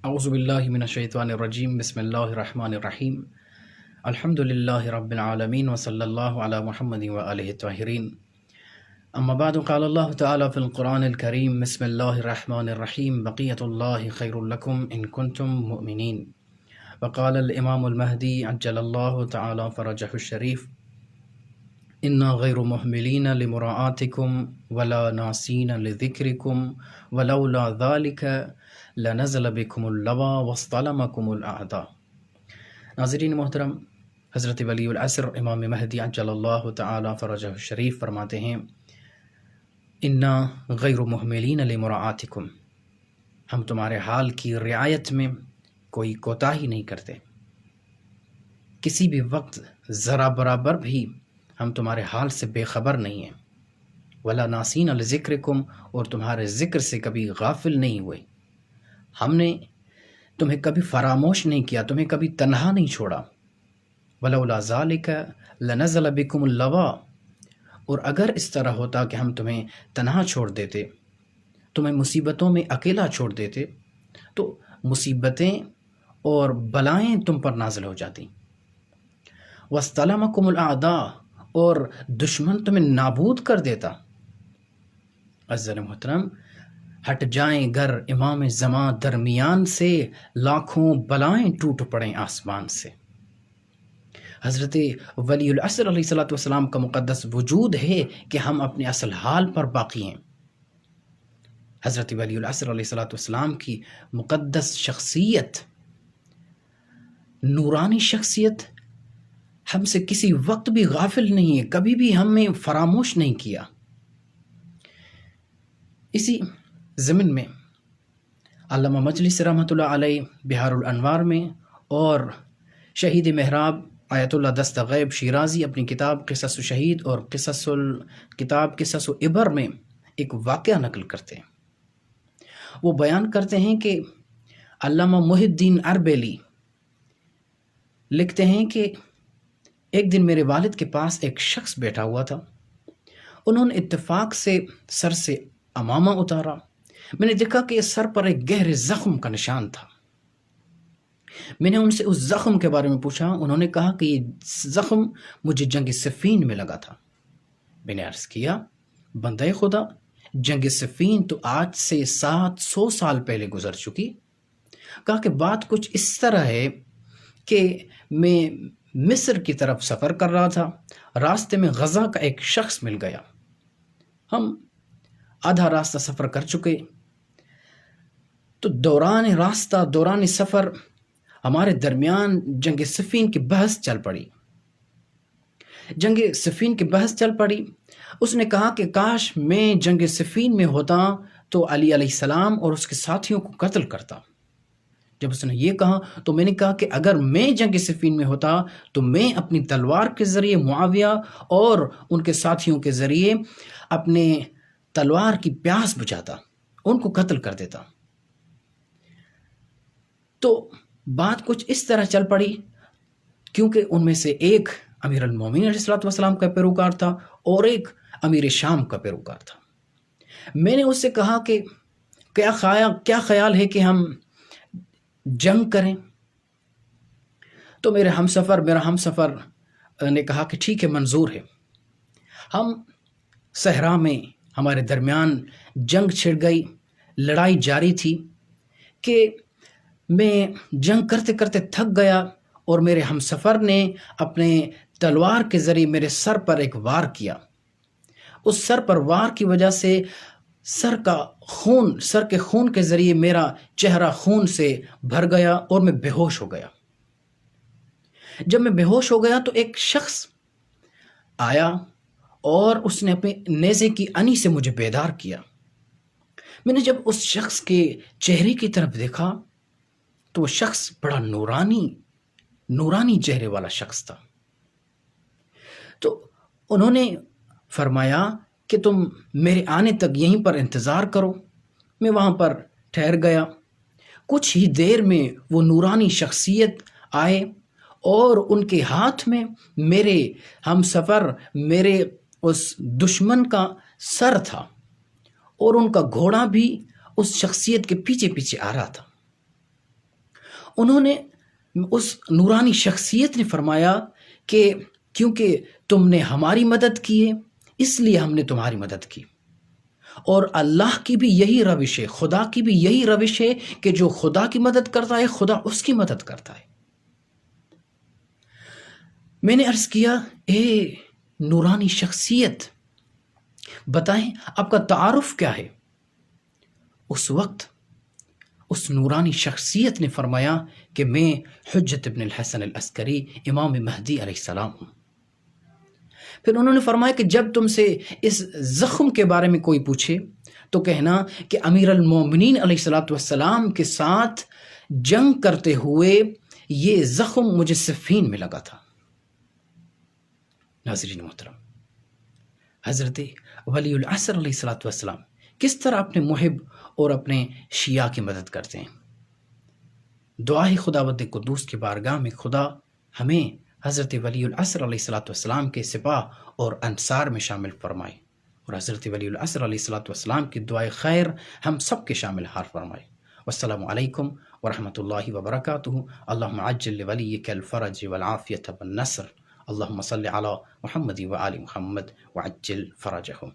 اعوذ باللہ من الشیطان الرجیم بسم اللہ الرحمن الرحیم الحمد للہ رب العالمین وصلی اللہ علی محمد وآلہ الطاہرین اما بعد قال اللہ تعالی فی القرآن الکریم بسم اللہ الرحمن الرحیم بقیت اللہ خیر لکم ان کنتم مؤمنین وقال الامام المہدی عجل اللہ تعالی فرجہ الشریف انا غیر محملین لمراعاتکم ولا ناسین لذکرکم ولولا ذالک لنزل بکم اللوا واصطلمکم الاعداء۔ ناظرین محترم، حضرت ولی العصر امام مہدی عجل اللہ تعالی فرجہ الشریف فرماتے ہیں انا غیر محملین لمراعاتکم، ہم تمہارے حال کی رعایت میں کوئی کوتاہی نہیں کرتے، کسی بھی وقت ذرا برابر بھی ہم تمہارے حال سے بے خبر نہیں ہیں، ولا ناسین لذکرکم، اور تمہارے ذکر سے کبھی غافل نہیں ہوئے، ہم نے تمہیں کبھی فراموش نہیں کیا، تمہیں کبھی تنہا نہیں چھوڑا۔ ولولا ذالک لنزل بکم اللوا، اور اگر اس طرح ہوتا کہ ہم تمہیں تنہا چھوڑ دیتے، تمہیں مصیبتوں میں اکیلا چھوڑ دیتے، تو مصیبتیں اور بلائیں تم پر نازل ہو جاتی۔ واصطلمکم الاعداء، اور دشمن تمہیں نابود کر دیتا۔ عزیزان محترم، ہٹ جائیں گر امام زمان درمیان سے، لاکھوں بلائیں ٹوٹ پڑیں آسمان سے۔ حضرت ولی العصر علیہ السلام کا مقدس وجود ہے کہ ہم اپنے اصل حال پر باقی ہیں۔ حضرت ولی العصر علیہ السلام کی مقدس شخصیت، نورانی شخصیت ہم سے کسی وقت بھی غافل نہیں ہے، کبھی بھی ہمیں فراموش نہیں کیا۔ اسی ضمن میں علامہ مجلسی رحمۃ اللہ علیہ بہار الانوار میں، اور شہید محراب آیت اللہ دستغیب شیرازی اپنی کتاب قصص الشہید اور قصص العبر میں ایک واقعہ نقل کرتے ہیں۔ وہ بیان کرتے ہیں کہ علامہ محی الدین اربیلی لکھتے ہیں کہ ایک دن میرے والد کے پاس ایک شخص بیٹھا ہوا تھا، انہوں نے اتفاق سے سر سے عمامہ اتارا، میں نے دیکھا کہ سر پر ایک گہرے زخم کا نشان تھا۔ میں نے ان سے اس زخم کے بارے میں پوچھا، انہوں نے کہا کہ یہ زخم مجھے جنگ صفین میں لگا تھا۔ میں نے عرض کیا، بندہ خدا، جنگ صفین تو آج سے 700 سال پہلے گزر چکی۔ کہا کہ بات کچھ اس طرح ہے کہ میں مصر کی طرف سفر کر رہا تھا، راستے میں غزہ کا ایک شخص مل گیا، ہم آدھا راستہ سفر کر چکے، تو دوران سفر ہمارے درمیان جنگ صفین کی بحث چل پڑی۔ اس نے کہا کہ کاش میں جنگ صفین میں ہوتا تو علی علیہ السلام اور اس کے ساتھیوں کو قتل کرتا۔ جب اس نے یہ کہا تو میں نے کہا کہ اگر میں جنگ صفین میں ہوتا تو میں اپنی تلوار کے ذریعے معاویہ اور ان کے ساتھیوں کے ذریعے اپنے تلوار کی پیاس بجھاتا، ان کو قتل کر دیتا۔ تو بات کچھ اس طرح چل پڑی، کیونکہ ان میں سے ایک امیر المومنین علیہ السلام کا پیروکار تھا اور ایک امیر شام کا پیروکار تھا۔ میں نے اس سے کہا کہ کیا خیال ہے کہ ہم جنگ کریں؟ تو میرا ہم سفر نے کہا کہ ٹھیک ہے، منظور ہے۔ ہم صحرا میں ہمارے درمیان جنگ چھڑ گئی، لڑائی جاری تھی کہ میں جنگ کرتے کرتے تھک گیا، اور میرے ہم سفر نے اپنے تلوار کے ذریعے میرے سر پر ایک وار کیا۔ اس سر پر وار کی وجہ سے سر کے خون کے ذریعے میرا چہرہ خون سے بھر گیا اور میں بے ہوش ہو گیا۔ جب میں بے ہوش ہو گیا تو ایک شخص آیا اور اس نے اپنے نیزے کی انی سے مجھے بیدار کیا۔ میں نے جب اس شخص کے چہرے کی طرف دیکھا تو وہ شخص بڑا نورانی چہرے والا شخص تھا۔ تو انہوں نے فرمایا کہ تم میرے آنے تک یہیں پر انتظار کرو۔ میں وہاں پر ٹھہر گیا۔ کچھ ہی دیر میں وہ نورانی شخصیت آئے اور ان کے ہاتھ میں میرے ہم سفر، میرے اس دشمن کا سر تھا، اور ان کا گھوڑا بھی اس شخصیت کے پیچھے پیچھے آ رہا تھا۔ انہوں نے اس نورانی شخصیت نے فرمایا کہ کیونکہ تم نے ہماری مدد کی ہے اس لیے ہم نے تمہاری مدد کی، اور اللہ کی بھی یہی روش ہے، خدا کی بھی یہی روش ہے کہ جو خدا کی مدد کرتا ہے خدا اس کی مدد کرتا ہے۔ میں نے عرض کیا اے نورانی شخصیت بتائیں آپ کا تعارف کیا ہے؟ اس وقت اس نورانی شخصیت نے فرمایا کہ میں حجت ابن الحسن العسکری امام مہدی علیہ السلام ہوں۔ پھر انہوں نے فرمایا کہ جب تم سے اس زخم کے بارے میں کوئی پوچھے تو کہنا کہ امیر المومنین علیہ السلام کے ساتھ جنگ کرتے ہوئے یہ زخم مجھے صفین میں لگا تھا۔ ناظرین محترم، حضرت ولی العصر علیہ السلام کس طرح اپنے محب اور اپنے شیعہ کی مدد کرتے ہیں۔ دعائے خداوند قدوس کی بارگاہ میں خدا ہمیں حضرت ولی العصر علیہ السلام کے سپاہ اور انصار میں شامل فرمائے، اور حضرت ولی العصر علیہ السلام کی دعائے خیر ہم سب کے شامل حال فرمائے۔ والسلام علیکم ورحمۃ اللہ وبرکاتہ۔ اللہم عجل لولیک الفرج والعافیۃ والنصر، اللہم صل علی محمد وآل محمد وعجل فرجہم۔